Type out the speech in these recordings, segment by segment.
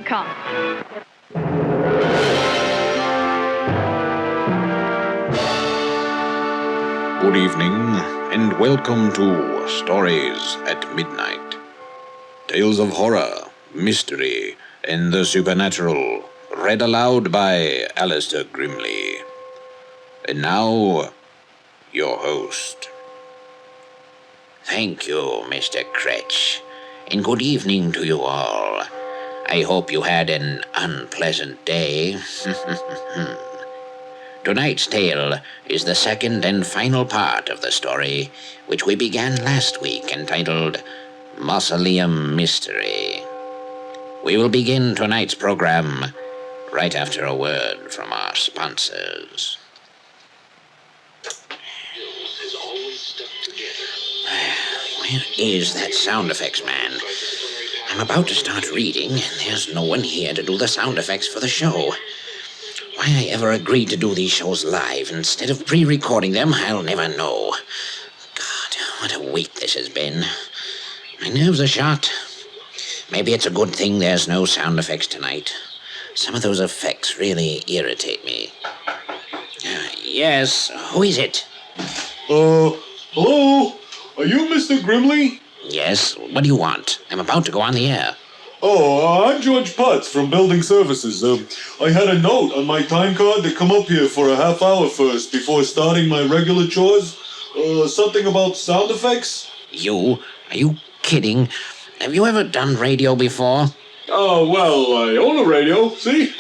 Com. Good evening, and welcome to Stories at Midnight. Tales of horror, mystery, and the supernatural, read aloud by Alistair Grimley. And now, your host. Thank you, Mr. Cretch, and good evening to you all. I hope you had an unpleasant day. Tonight's tale is the second and final part of the story, which we began last week, entitled Mausoleum Mystery. We will begin tonight's program right after a word from our sponsors. Where is that sound effects man? I'm about to start reading, and there's no one here to do the sound effects for the show. Why I ever agreed to do these shows live instead of pre-recording them, I'll never know. God, what a week this has been. My nerves are shot. Maybe it's a good thing there's no sound effects tonight. Some of those effects really irritate me. Yes, who is it? Hello? Are you Mr. Grimley? Yes, what do you want? I'm about to go on the air. I'm George Putz from Building Services. I had a note on my time card to come up here for a half hour first before starting my regular chores. Something about sound effects? You? Are you kidding? Have you ever done radio before? Oh, well, I own a radio, see?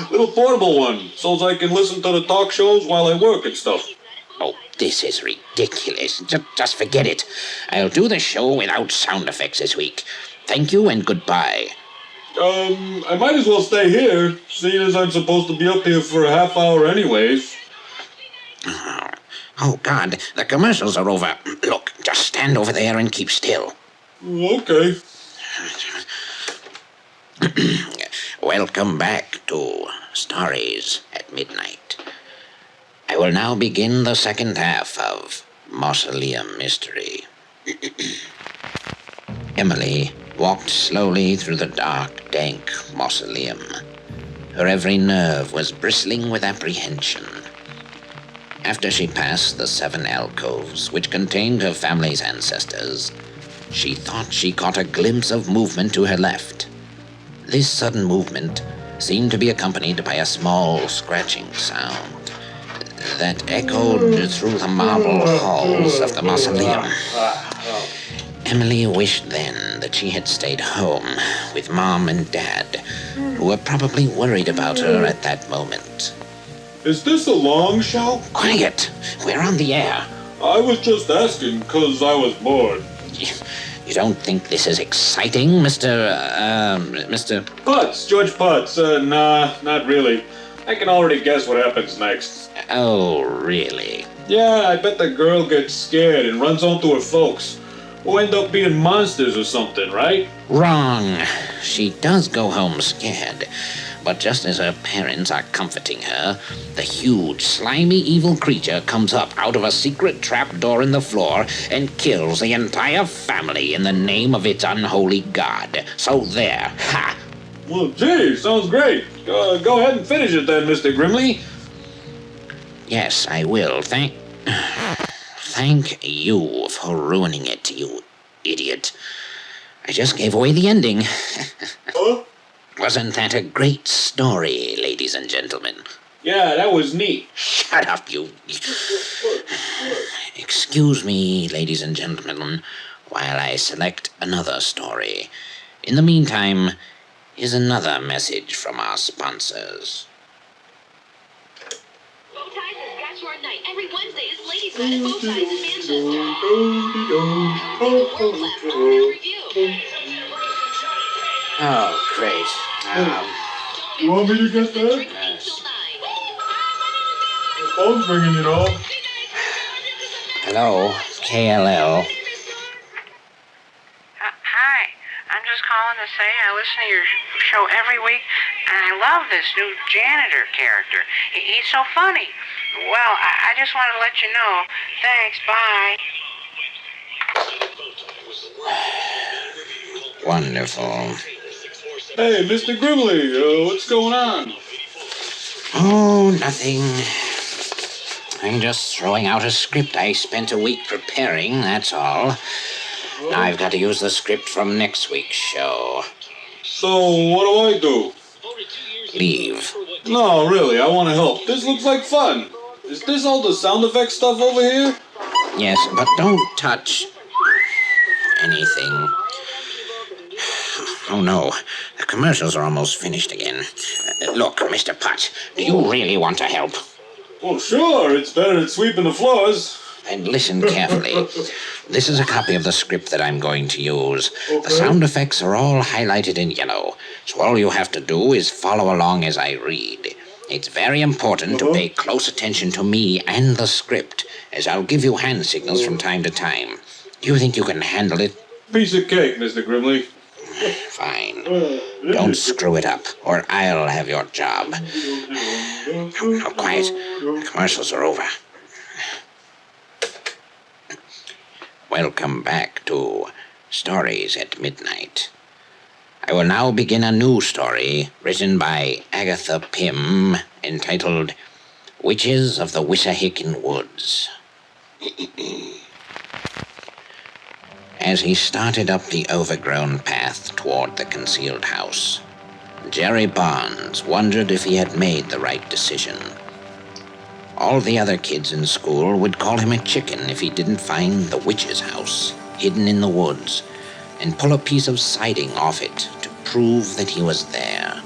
Little portable one, so I can listen to the talk shows while I work and stuff. Oh, this is ridiculous. Just forget it. I'll do the show without sound effects this week. Thank you and goodbye. I might as well stay here, seeing as I'm supposed to be up here for a half hour anyways. Oh, God, the commercials are over. Look, just stand over there and keep still. Okay. Welcome back to Stories at Midnight. I will now begin the second half of Mausoleum Mystery. Emily walked slowly through the dark, dank mausoleum. Her every nerve was bristling with apprehension. After she passed the 7 alcoves which contained her family's ancestors, she thought she caught a glimpse of movement to her left. This sudden movement seemed to be accompanied by a small scratching sound that echoed through the marble halls of the mausoleum. Emily wished then that she had stayed home with Mom and Dad, who were probably worried about her at that moment. Is this a long show? Quiet! We're on the air. I was just asking because I was bored. You don't think this is exciting, Mr. Putz, George Putz. Nah, not really. I can already guess what happens next. Oh, really? Yeah, I bet the girl gets scared and runs on to her folks, who end up being monsters or something, right? Wrong. She does go home scared, but just as her parents are comforting her, the huge, slimy, evil creature comes up out of a secret trapdoor in the floor and kills the entire family in the name of its unholy god. So there. Ha! Well, gee, sounds great. Go ahead and finish it then, Mr. Grimley. Yes, I will. Thank you for ruining it, you idiot. I just gave away the ending. Huh? Wasn't that a great story, ladies and gentlemen? Yeah, that was neat. Shut up, you... Excuse me, ladies and gentlemen, while I select another story. In the meantime, here's another message from our sponsors. Bowties and Scotchward Night every Wednesday is Ladies' Night at Bowties in Manchester. World-class all-around review. Oh, great. You want me to get that? The phone's ringing, you know. Hello, KLL. Hi, I'm just calling to say I listen to your show every week, and I love this new janitor character. He's so funny. Well, I just wanted to let you know. Thanks, bye. Wonderful. Hey, Mr. Grimley, what's going on? Oh, nothing. I'm just throwing out a script I spent a week preparing, that's all. Now I've got to use the script from next week's show. So, what do? Leave. No, really, I want to help. This looks like fun. Is this all the sound effect stuff over here? Yes, but don't touch anything. Oh, no. The commercials are almost finished again. Look, Mr. Putt, do you really want to help? Well, sure. It's better than sweeping the floors. And listen carefully. This is a copy of the script that I'm going to use. Okay. The sound effects are all highlighted in yellow, so all you have to do is follow along as I read. It's very important to pay close attention to me and the script, as I'll give you hand signals from time to time. Do you think you can handle it? Piece of cake, Mr. Grimley. Fine. Don't screw it up, or I'll have your job. Now, quiet. The commercials are over. Welcome back to Stories at Midnight. I will now begin a new story written by Agatha Pym, entitled Witches of the Wissahickon Woods. As he started up the overgrown path toward the concealed house, Jerry Barnes wondered if he had made the right decision. All the other kids in school would call him a chicken if he didn't find the witch's house, hidden in the woods, and pull a piece of siding off it to prove that he was there.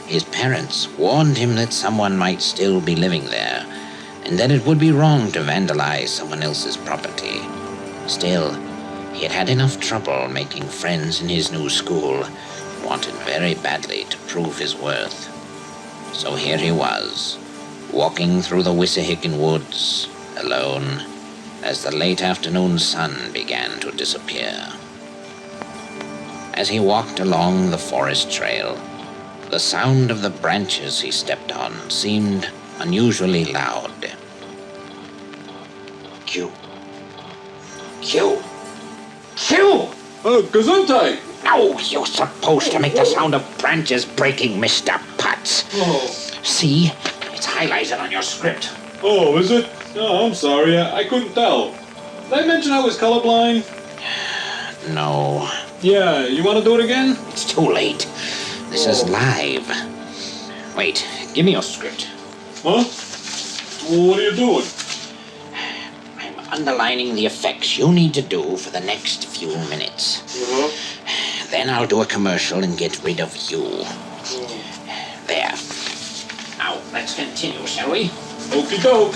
His parents warned him that someone might still be living there, and that it would be wrong to vandalize someone else's property. Still, he had had enough trouble making friends in his new school, and wanted very badly to prove his worth. So here he was, walking through the Wissahickon Woods, alone, as the late afternoon sun began to disappear. As he walked along the forest trail, the sound of the branches he stepped on seemed unusually loud. Q. Q! Q! Gesundheit! No, you're supposed to make the sound of branches breaking, Mr. Putz. Oh. See? It's highlighted on your script. Oh, is it? Oh, I'm sorry. I couldn't tell. Did I mention I was colorblind? No. Yeah, you want to do it again? It's too late. This is live. Wait, give me your script. Huh? What are you doing? I'm underlining the effects you need to do for the next few minutes. Then I'll do a commercial and get rid of you. There. Now, let's continue, shall we? Okie doke.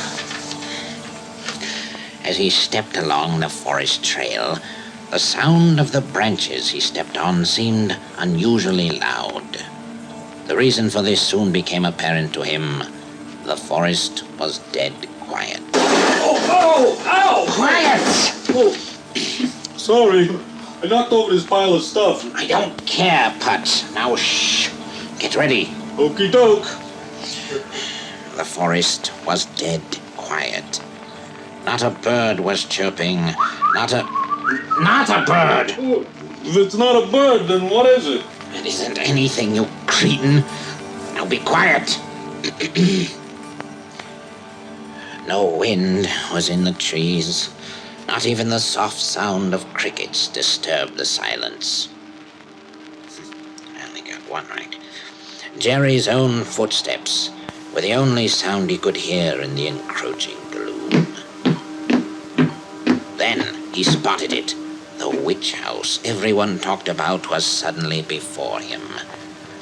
As he stepped along the forest trail, the sound of the branches he stepped on seemed unusually loud. The reason for this soon became apparent to him. The forest was dead quiet. Oh! Ow! Quiet! Oh. Sorry. I knocked over this pile of stuff. I don't care, Putz. Now, shh. Get ready. Okie doke. The forest was dead quiet. Not a bird was chirping. Not a bird! Oh, if it's not a bird, then what is it? It isn't anything, you cretin. Now be quiet. No wind was in the trees. Not even the soft sound of crickets disturbed the silence. I only got one right. Jerry's own footsteps were the only sound he could hear in the encroaching gloom. Then he spotted it. The witch house everyone talked about was suddenly before him.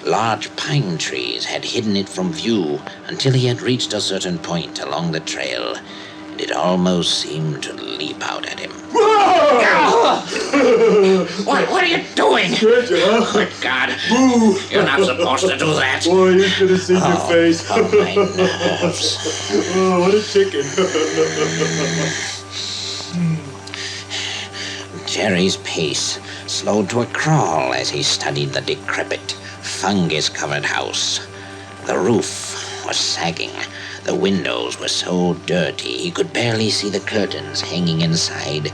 Large pine trees had hidden it from view until he had reached a certain point along the trail, and it almost seemed to leap out at him. What are you doing? Good God. You're not supposed to do that. Boy, you should have seen your face. Oh, my nerves. Oh, what a chicken. Jerry's pace slowed to a crawl as he studied the decrepit, fungus-covered house. The roof was sagging. The windows were so dirty he could barely see the curtains hanging inside,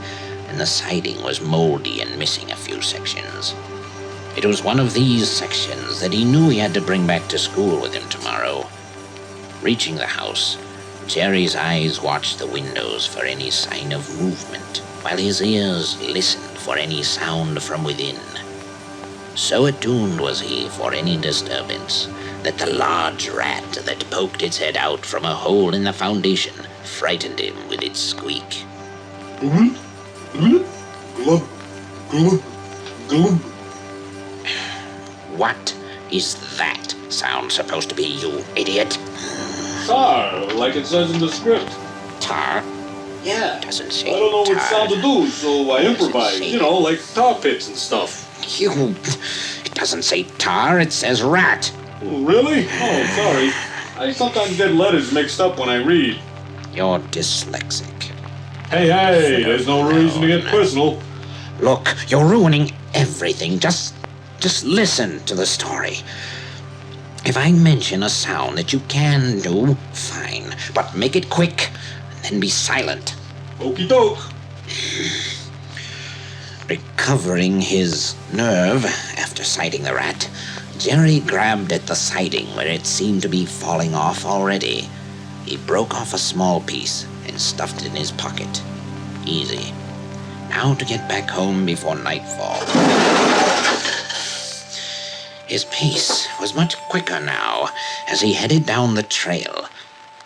and the siding was moldy and missing a few sections. It was one of these sections that he knew he had to bring back to school with him tomorrow. Reaching the house, Jerry's eyes watched the windows for any sign of movement, while his ears listened for any sound from within. So attuned was he for any disturbance that the large rat that poked its head out from a hole in the foundation frightened him with its squeak. Glub, glub, glub. What is that sound supposed to be, you idiot? Tar, like it says in the script. Tar? Yeah. Doesn't say I don't know what tar. sound to do, so I improvise. say- You know, like tar pits and stuff. It doesn't say tar, it says rat. Really? Oh, sorry. I sometimes get letters mixed up when I read. You're dyslexic. Hey, there's no reason to get personal. Look, you're ruining everything. Just listen to the story. If I mention a sound that you can do, fine. But make it quick, and then be silent. Okey doke. Recovering his nerve after sighting the rat, Jerry grabbed at the siding where it seemed to be falling off already. He broke off a small piece and stuffed it in his pocket. Easy. Now to get back home before nightfall. His pace was much quicker now as he headed down the trail,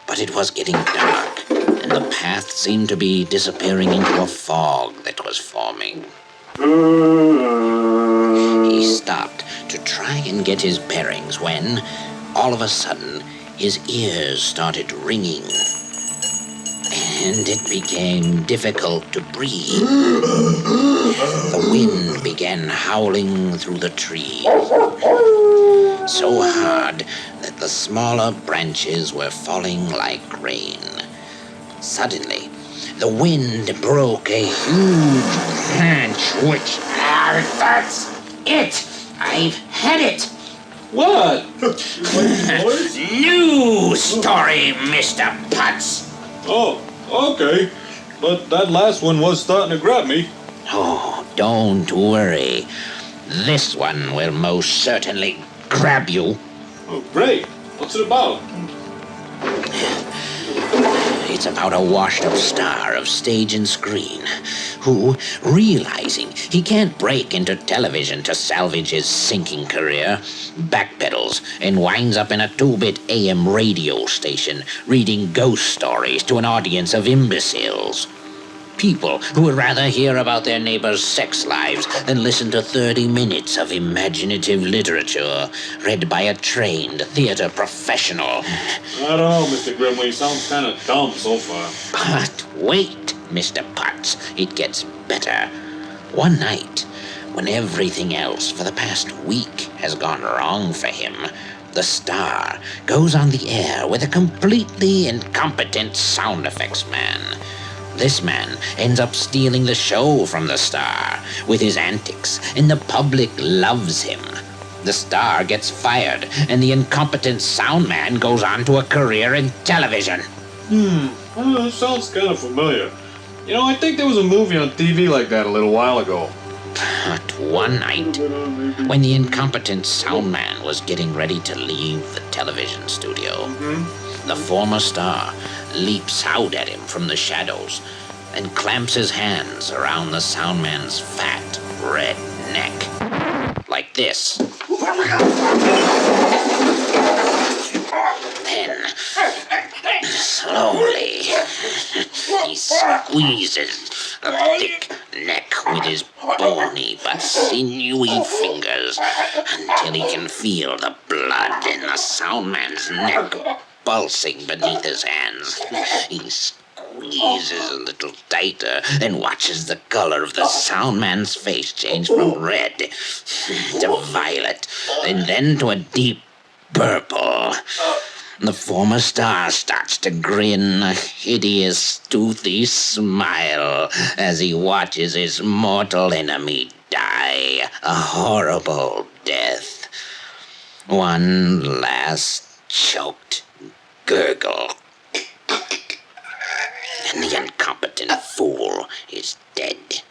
but it was getting dark, and the path seemed to be disappearing into a fog that was forming. He stopped to try and get his bearings when, all of a sudden, his ears started ringing, and it became difficult to breathe. The wind began howling through the trees, so hard that the smaller branches were falling like rain. Suddenly, the wind broke a huge branch which... that's it! I've had it! What? New story, Mr. Putz! Oh, okay. But that last one was starting to grab me. Oh, don't worry. This one will most certainly grab you. Oh, great. What's it about? It's about a washed-up star of stage and screen who, realizing he can't break into television to salvage his sinking career, backpedals and winds up in a 2-bit AM radio station reading ghost stories to an audience of imbeciles. People who would rather hear about their neighbors' sex lives than listen to 30 minutes of imaginative literature read by a trained theater professional. I don't know, Mr. Grimley. Sounds kind of dumb so far. But wait, Mr. Putz, it gets better. One night, when everything else for the past week has gone wrong for him, the star goes on the air with a completely incompetent sound effects man. This man ends up stealing the show from the star with his antics, and the public loves him. The star gets fired, and the incompetent sound man goes on to a career in television. That sounds kind of familiar. You know, I think there was a movie on TV like that a little while ago. But one night, when the incompetent sound man was getting ready to leave the television studio, the former star leaps out at him from the shadows and clamps his hands around the sound man's fat, red neck. Like this. Then, slowly, he squeezes the thick neck with his bony but sinewy fingers until he can feel the blood in the sound man's neck pulsing beneath his hands. He squeezes a little tighter and watches the color of the sound man's face change from red to violet and then to a deep purple. The former star starts to grin, a hideous, toothy smile, as he watches his mortal enemy die a horrible death. One last choked gurgle, and the incompetent fool is dead.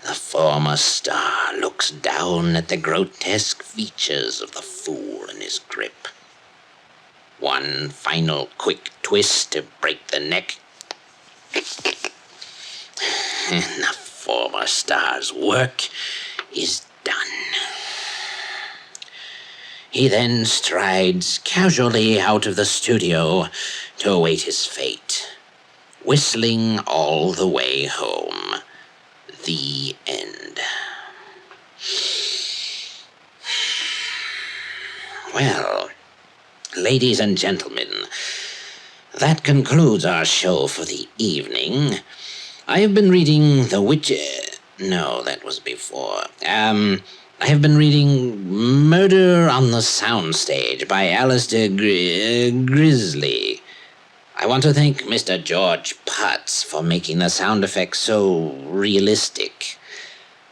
The former star looks down at the grotesque features of the fool in his grip. One final quick twist to break the neck, and the former star's work is done. He then strides casually out of the studio to await his fate, whistling all the way home. The end. Well, ladies and gentlemen, that concludes our show for the evening. I have been reading The Witcher. No, that was before. I have been reading Murder on the Soundstage by Alistair Grizzly. I want to thank Mr. George Putz for making the sound effects so realistic.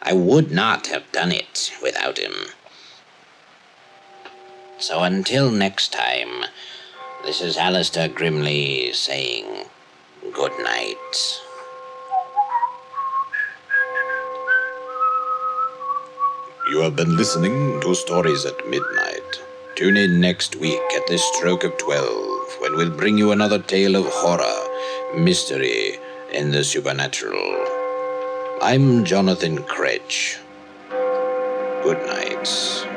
I would not have done it without him. So until next time, this is Alistair Grimley saying good night. You have been listening to Stories at Midnight. Tune in next week at the stroke of 12 when we'll bring you another tale of horror, mystery, and the supernatural. I'm Jonathan Cretch. Good night.